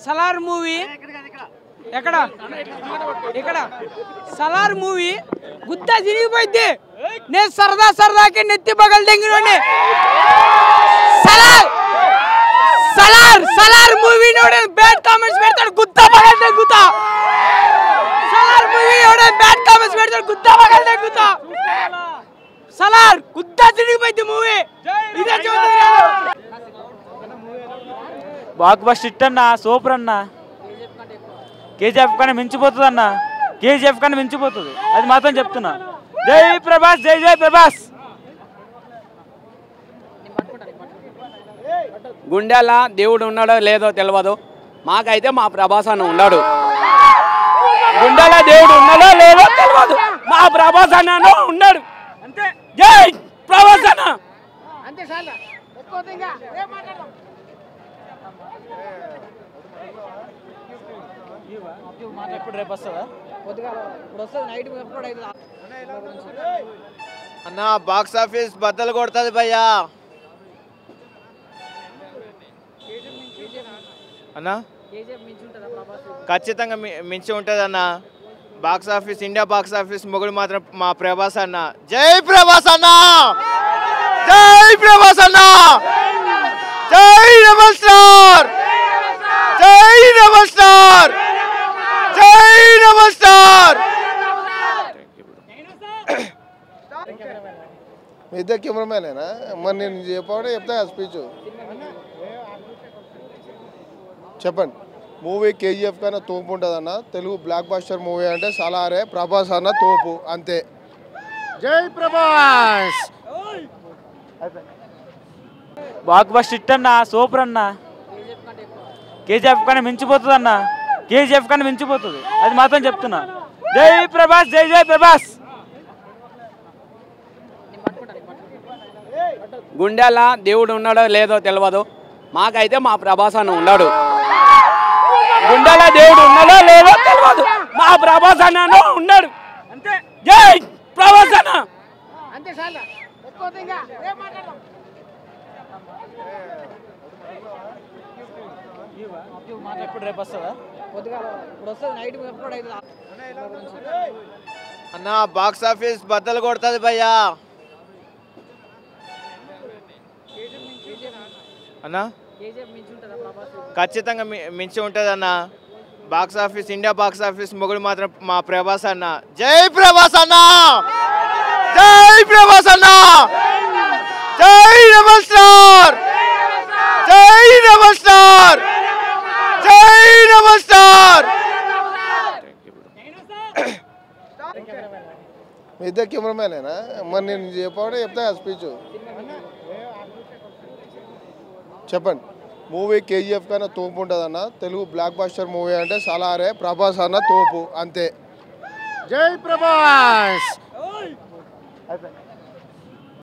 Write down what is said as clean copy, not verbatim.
Salaar movie ఇక్కడ Salaar movie Gutta తిరిగిపోయింది. నేను సరదాకి నెత్తి పగలు తెంగినోని సలార్ మూవీ బ్యాడ్ కామెంట్స్ పెడతాడు, గుత్తా పగలు తెంగుతా. సలార్ మూవీ బ్యాడ్ కామెంట్స్ పెడతాడు, గుత్తా పగలు తెంగుతా. సలార్ గుత్తా తిరిగిపోయింది మూవీ. ఇదే చూడండి, బ్లాక్ బస్టర్ హిట్ అన్న, సూపర్ అన్న. కేజీఎఫ్ కన్నా మించిపోతుంది అన్న, కేజీఎఫ్ కన్నా మించిపోతుంది, అది మాత్రం చెప్తున్నా. జై ప్రభాస్, జై జై ప్రభాస్. గుండెల దేవుడు ఉన్నాడో లేదో తెలియదు, మాకైతే మా ప్రభాస్ అన్న ఉన్నాడు. గుండెల దేవుడు ఉన్నాడో లేదో తెలియదు, మా ప్రభాస్ అన్న ఉన్నాడు. జై ప్రభాస్ అన్న. అన్న బాక్స్ ఆఫీస్ బద్దలు కొడుతుంది భయ్యా. అన్న ఖచ్చితంగా మించి ఉంటుంది అన్న. Box office, India box office మొగుడు మాత్రం మా ప్రభాస్ అన్న. జై ప్రభాస్ అన్న, జై ప్రభాస్ అన్న, జై రెబల్ స్టార్, జై రెబల్ స్టార్, జై రెబల్ స్టార్. మీ ఇద్దరు కెమెరామ్యానేనా? మరి నేను చెప్పాడే చెప్తా స్పీచ్ చెప్పండి. మూవీ కేజీఎఫ్ కన్నా తోపు ఉంటుంది అన్న. తెలుగు బ్లాక్ బస్టర్ మూవీ అంటే సలారే, ప్రభాస్ అన్న తోపు, అంతే. జై ప్రభాస్. బ్లాక్ బస్టర్ హిట్ అన్న, సూపర్ అన్న. కేజీఎఫ్ కన్నా మించిపోతుంది అన్న, కేజీఎఫ్ కన్నా మించిపోతుంది, అది మాత్రం చెప్తున్నా. జై ప్రభాస్, జై జై ప్రభాస్. గుండెల దేవుడు ఉన్నాడో లేదో తెలియదు, మాకైతే మా ప్రభాస్ అన్న ఉన్నాడు. గుండెల దేవుడు ఉన్నాడో లేదో తెలియదు, మా ప్రభాస్ అన్న ఉన్నాడు. అంతే. జై ప్రభాస్ అన్న. ఎప్పుడు రేపు వస్తుందా? అన్న బాక్స్ ఆఫీస్ బద్దలు కొడుతుంది భయ్యా. అన్న ఖచ్చితంగా మించి ఉంటుంది అన్న. Box office India box office మొగుడు మాత్రం మా ప్రభాస్ అన్న. జై ప్రభాస్ అన్న, జై ప్రభాస్ అన్న, జై రెబల్ స్టార్, జై రెబల్ స్టార్, జై రెబల్ స్టార్. మీ ఇద్దరు కెమెరామ్యానేనా? మరి నేను చెప్పాడే చెప్తా స్పీచ్. చెప్పండి. మూవీ కేజీఎఫ్ కన్నా తోపు ఉంటుంది అన్న. తెలుగు బ్లాక్ బాస్టర్ మూవీ అంటే చాలా అరే. ప్రభాస్ అన్న తోపు అంతే. జై ప్రభాస్.